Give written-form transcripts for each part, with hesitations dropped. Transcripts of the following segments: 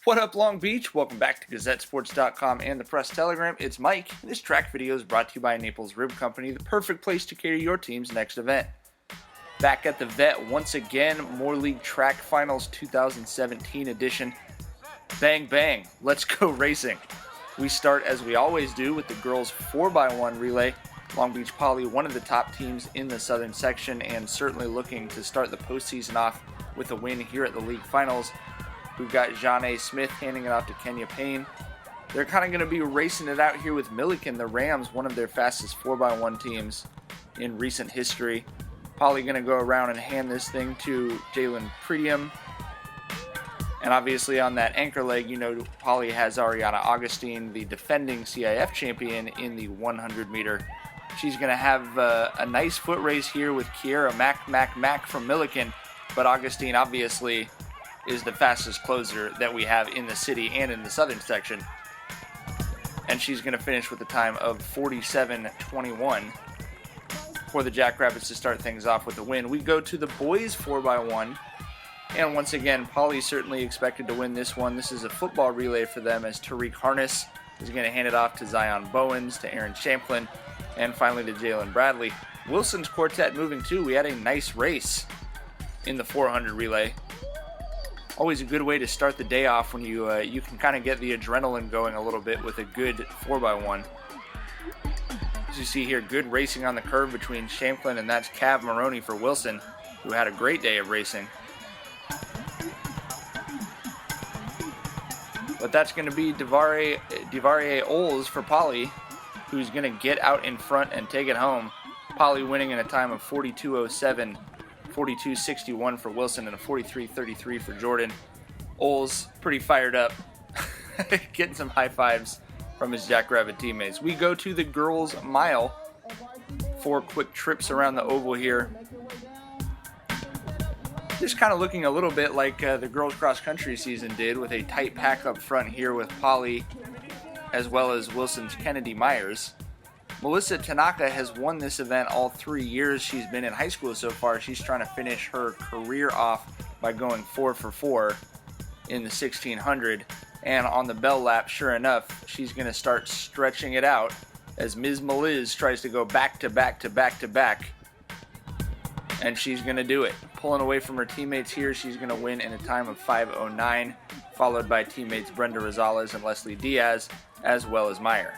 What up, Long Beach? Welcome back to GazetteSports.com and the Press Telegram. It's Mike, and this track video is brought to you by Naples Rib Company, the perfect place to cater your team's next event. Back at the Vet once again, More League Track Finals 2017 edition. Bang, bang, let's go racing. We start, as we always do, with the girls 4x1 relay. Long Beach Poly, one of the top teams in the southern section, and certainly looking to start the postseason off with a win here at the league finals. We've got Janae Smith handing it off to Kenya Payne. They're kind of going to be racing it out here with Milliken, the Rams, one of their fastest 4x1 teams in recent history. Poly going to go around and hand this thing to Jalen Pretium. And obviously on that anchor leg, you know, Poly has Ariana Augustine, the defending CIF champion in the 100 meter. She's going to have a nice foot race here with Kiera Mac from Milliken. But Augustine obviously is the fastest closer that we have in the city and in the southern section. And she's going to finish with a time of 47:21 for the Jackrabbits to start things off with a win. We go to the boys 4x1. And once again, Poly certainly expected to win this one. This is a football relay for them as Tariq Harness is going to hand it off to Zion Bowens, to Aaron Champlin, and finally to Jalen Bradley. Wilson's quartet moving too. We had a nice race in the 400 relay. Always a good way to start the day off when you can kind of get the adrenaline going a little bit with a good 4x1. As you see here, good racing on the curve between Champlin and that's Cav Maroney for Wilson, who had a great day of racing. But that's going to be Devarie Oles for Poly, who's going to get out in front and take it home. Poly winning in a time of 42:07. 42:61 for Wilson and a 43:33 for Jordan. Oles pretty fired up, getting some high fives from his Jackrabbit teammates. We go to the girls' mile. 4 quick trips around the oval here. Just kind of looking a little bit like the girls' cross country season did, with a tight pack up front here with Poly as well as Wilson's Kennedy Myers. Melissa Tanaka has won this event all 3 years she's been in high school so far. She's trying to finish her career off by going 4 for 4 in the 1600. And on the bell lap, sure enough, she's going to start stretching it out as Ms. Meliz tries to go back to back to back to back. And she's going to do it. Pulling away from her teammates here, she's going to win in a time of 5:09, followed by teammates Brenda Rosales and Leslie Diaz, as well as Meyer.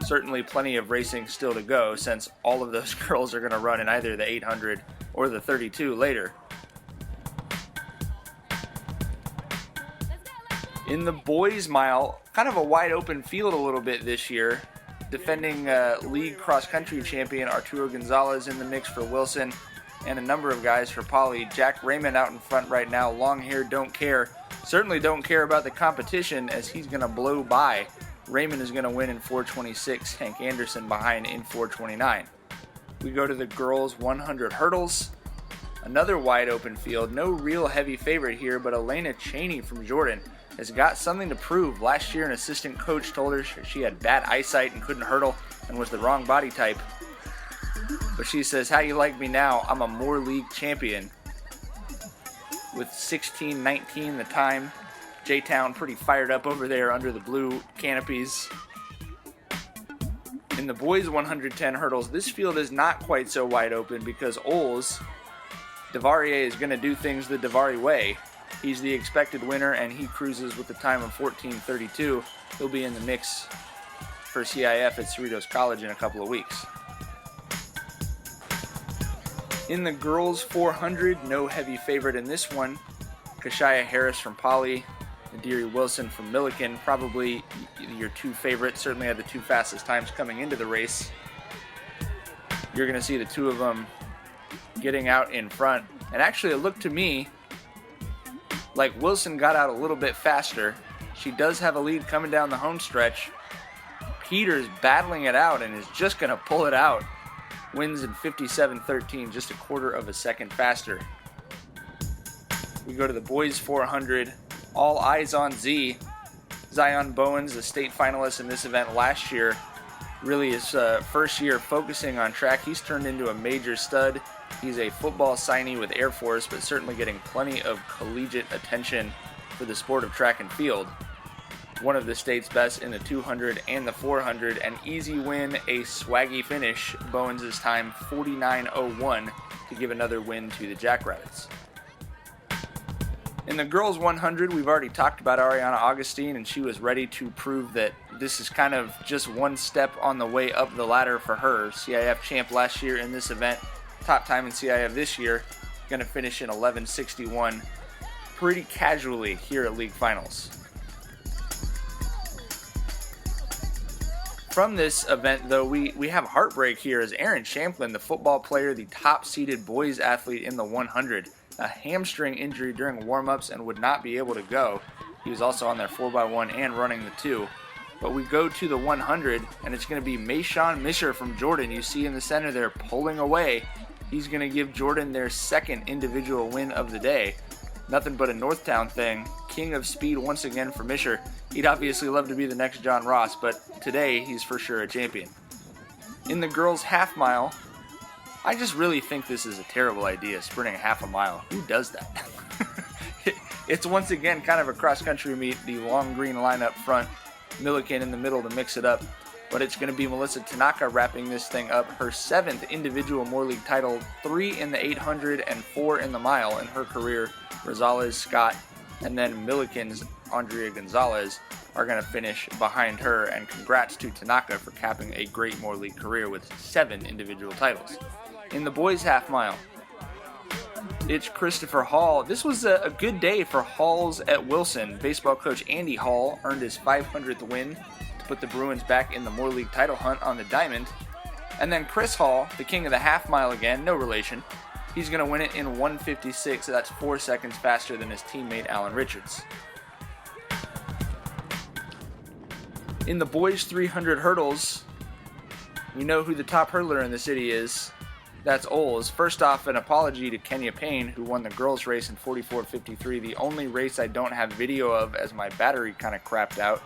Certainly plenty of racing still to go, since all of those girls are going to run in either the 800 or the 32 later. In the boys' mile, kind of a wide open field a little bit this year. Defending league cross-country champion Arturo Gonzalez in the mix for Wilson, and a number of guys for Poly. Jack Raymond out in front right now. Long hair, don't care. Certainly don't care about the competition, as he's going to blow by. Raymond is going to win in 4:26. Hank Anderson behind in 4:29. We go to the girls 100 hurdles. Another wide open field. No real heavy favorite here, but Elena Cheney from Jordan has got something to prove. Last year, an assistant coach told her she had bad eyesight and couldn't hurdle and was the wrong body type. But she says, "How you like me now? I'm a Moore League champion." With 16:19 the time. J-Town pretty fired up over there under the blue canopies. In the boys 110 hurdles, this field is not quite so wide open because Oles, Devarie, is going to do things the Devarie way. He's the expected winner, and he cruises with a time of 14:32. He'll be in the mix for CIF at Cerritos College in a couple of weeks. In the girls 400, no heavy favorite in this one. Kashia Harris from Poly, Adiri Wilson from Milliken, probably your two favorites, certainly had the two fastest times coming into the race. You're going to see the two of them getting out in front. And actually, it looked to me like Wilson got out a little bit faster. She does have a lead coming down the home stretch. Peters battling it out and is just going to pull it out. Wins in 57:13, just a quarter of a second faster. We go to the boys 400. All eyes on Z. Zion Bowens, the state finalist in this event last year, really his first year focusing on track. He's turned into a major stud. He's a football signee with Air Force, but certainly getting plenty of collegiate attention for the sport of track and field. One of the state's best in the 200 and the 400. An easy win, a swaggy finish. Bowens' time 49.01 to give another win to the Jackrabbits. In the girls 100, we've already talked about Ariana Augustine, and she was ready to prove that this is kind of just one step on the way up the ladder for her. CIF champ last year in this event, top time in CIF this year, going to finish in 11:61 pretty casually here at league finals. From this event, though, we have heartbreak here as Aaron Champlin, the football player, the top-seeded boys athlete in the 100, a hamstring injury during warm-ups and would not be able to go. He was also on their 4x1 and running the 2. But we go to the 100, and it's going to be Mayshawn Misher from Jordan. You see in the center there pulling away. He's going to give Jordan their second individual win of the day. Nothing but a Northtown thing. King of speed once again for Misher. He'd obviously love to be the next John Ross, but today he's for sure a champion. In the girls' half mile, I just really think this is a terrible idea, sprinting half a mile. Who does that? It's once again kind of a cross-country meet, the long green line up front, Milliken in the middle to mix it up. But it's going to be Melissa Tanaka wrapping this thing up, her 7th individual Moore League title, 3 in the 800 and 4 in the mile in her career. Rosales, Scott, and then Milliken's Andrea Gonzalez are going to finish behind her, and congrats to Tanaka for capping a great Moore League career with 7 individual titles. In the boys' half mile, it's Christopher Hall. This was a good day for Halls at Wilson. Baseball coach Andy Hall earned his 500th win to put the Bruins back in the Moore League title hunt on the diamond. And then Chris Hall, the king of the half mile again, no relation. He's going to win it in 1:56, so that's 4 seconds faster than his teammate Alan Richards. In the boys' 300 hurdles, we know who the top hurdler in the city is. That's Oles. First off, an apology to Kenya Payne, who won the girls' race in 44:53, the only race I don't have video of as my battery kind of crapped out.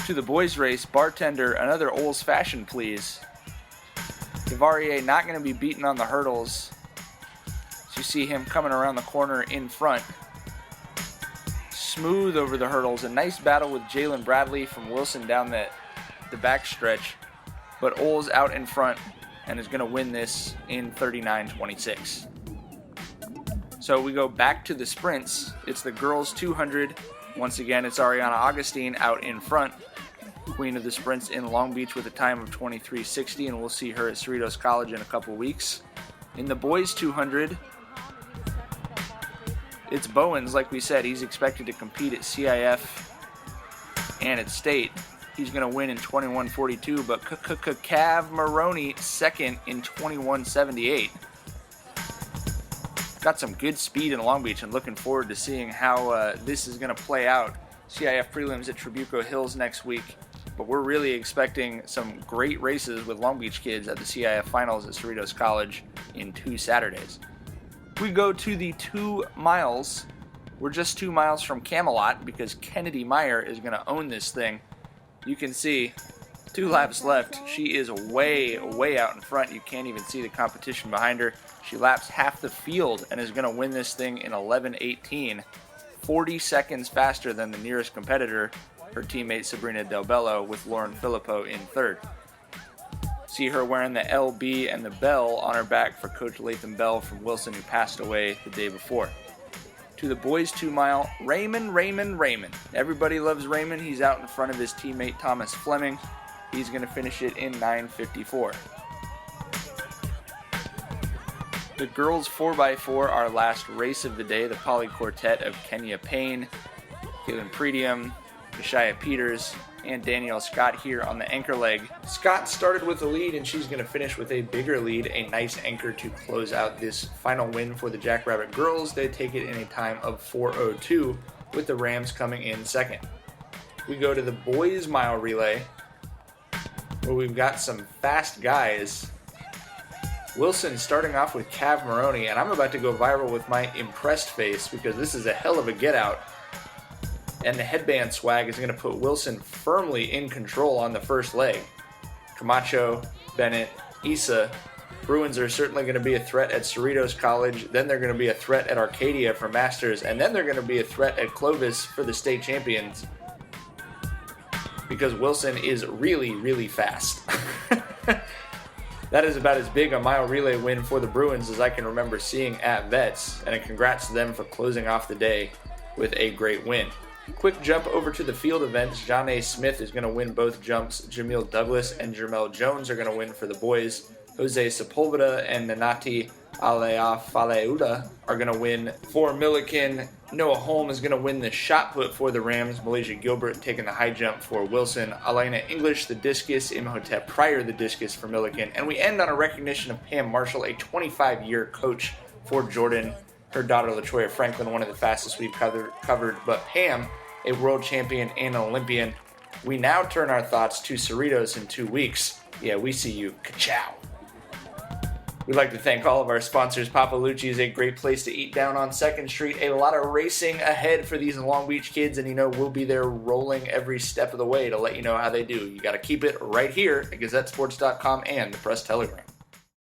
To the boys' race, bartender, another Oles fashion, please. Devarier not going to be beaten on the hurdles. So you see him coming around the corner in front. Smooth over the hurdles. A nice battle with Jalen Bradley from Wilson down the backstretch. But Oles out in front and is going to win this in 39:26. So we go back to the sprints. It's the girls 200. Once again, it's Ariana Augustine out in front. Queen of the sprints in Long Beach with a time of 23:60, and we'll see her at Cerritos College in a couple weeks. In the boys 200, it's Bowens, like we said. He's expected to compete at CIF and at state. He's going to win in 21:42, but Cav Maroney second in 21:78. Got some good speed in Long Beach, and looking forward to seeing how this is going to play out. CIF prelims at Trabuco Hills next week, but we're really expecting some great races with Long Beach kids at the CIF finals at Cerritos College in 2 Saturdays. We go to the 2 miles. We're just 2 miles from Camelot because Kennedy Meyer is going to own this thing. You can see 2 laps left. She is way out in front. You can't even see the competition behind her. She laps half the field and is going to win this thing in 11:18, 40 seconds faster than the nearest competitor, her teammate Sabrina Del Bello, with Lauren Filippo in third. See her wearing the LB and the bell on her back for Coach Latham Bell from Wilson, who passed away the day before. To the boys 2 mile, Raymond. Everybody loves Raymond. He's out in front of his teammate Thomas Fleming. He's going to finish it in 9:54. The girls 4x4, our last race of the day, the poly quartet of Kenya Payne, Caitlin Pretium, Kashaya Peters, and Danielle Scott here on the anchor leg. Scott started with the lead, and she's going to finish with a bigger lead, a nice anchor to close out this final win for the Jackrabbit girls. They take it in a time of 4:02, with the Rams coming in second. We go to the boys mile relay, where we've got some fast guys. Wilson starting off with Cav Maroney, and I'm about to go viral with my impressed face because this is a hell of a get out. And the headband swag is going to put Wilson firmly in control on the first leg. Camacho, Bennett, Issa Bruins are certainly going to be a threat at Cerritos College, then they're going to be a threat at Arcadia for Masters, and then they're going to be a threat at Clovis for the state champions. Because Wilson is really, really fast. That is about as big a mile relay win for the Bruins as I can remember seeing at Vets, and a congrats to them for closing off the day with a great win. Quick jump over to the field events. John A. Smith is going to win both jumps. Jamil Douglas and Jermel Jones are going to win for the boys. Jose Sepulveda and Nanati Aleafaleuda are going to win for Milliken. Noah Holm is going to win the shot put for the Rams. Malaysia Gilbert taking the high jump for Wilson. Elena English the discus. Imhotep Pryor the discus for Milliken. And we end on a recognition of Pam Marshall, a 25-year coach for Jordan. Her daughter LaToya Franklin, one of the fastest we've covered. But Pam, a world champion and an Olympian. We now turn our thoughts to Cerritos in 2 weeks. Yeah, we see you. Ka-chow. We'd like to thank all of our sponsors. Papa Lucci is a great place to eat down on 2nd Street. A lot of racing ahead for these Long Beach kids, and we'll be there rolling every step of the way to let you know how they do. You got to keep it right here at GazetteSports.com and the Press Telegram.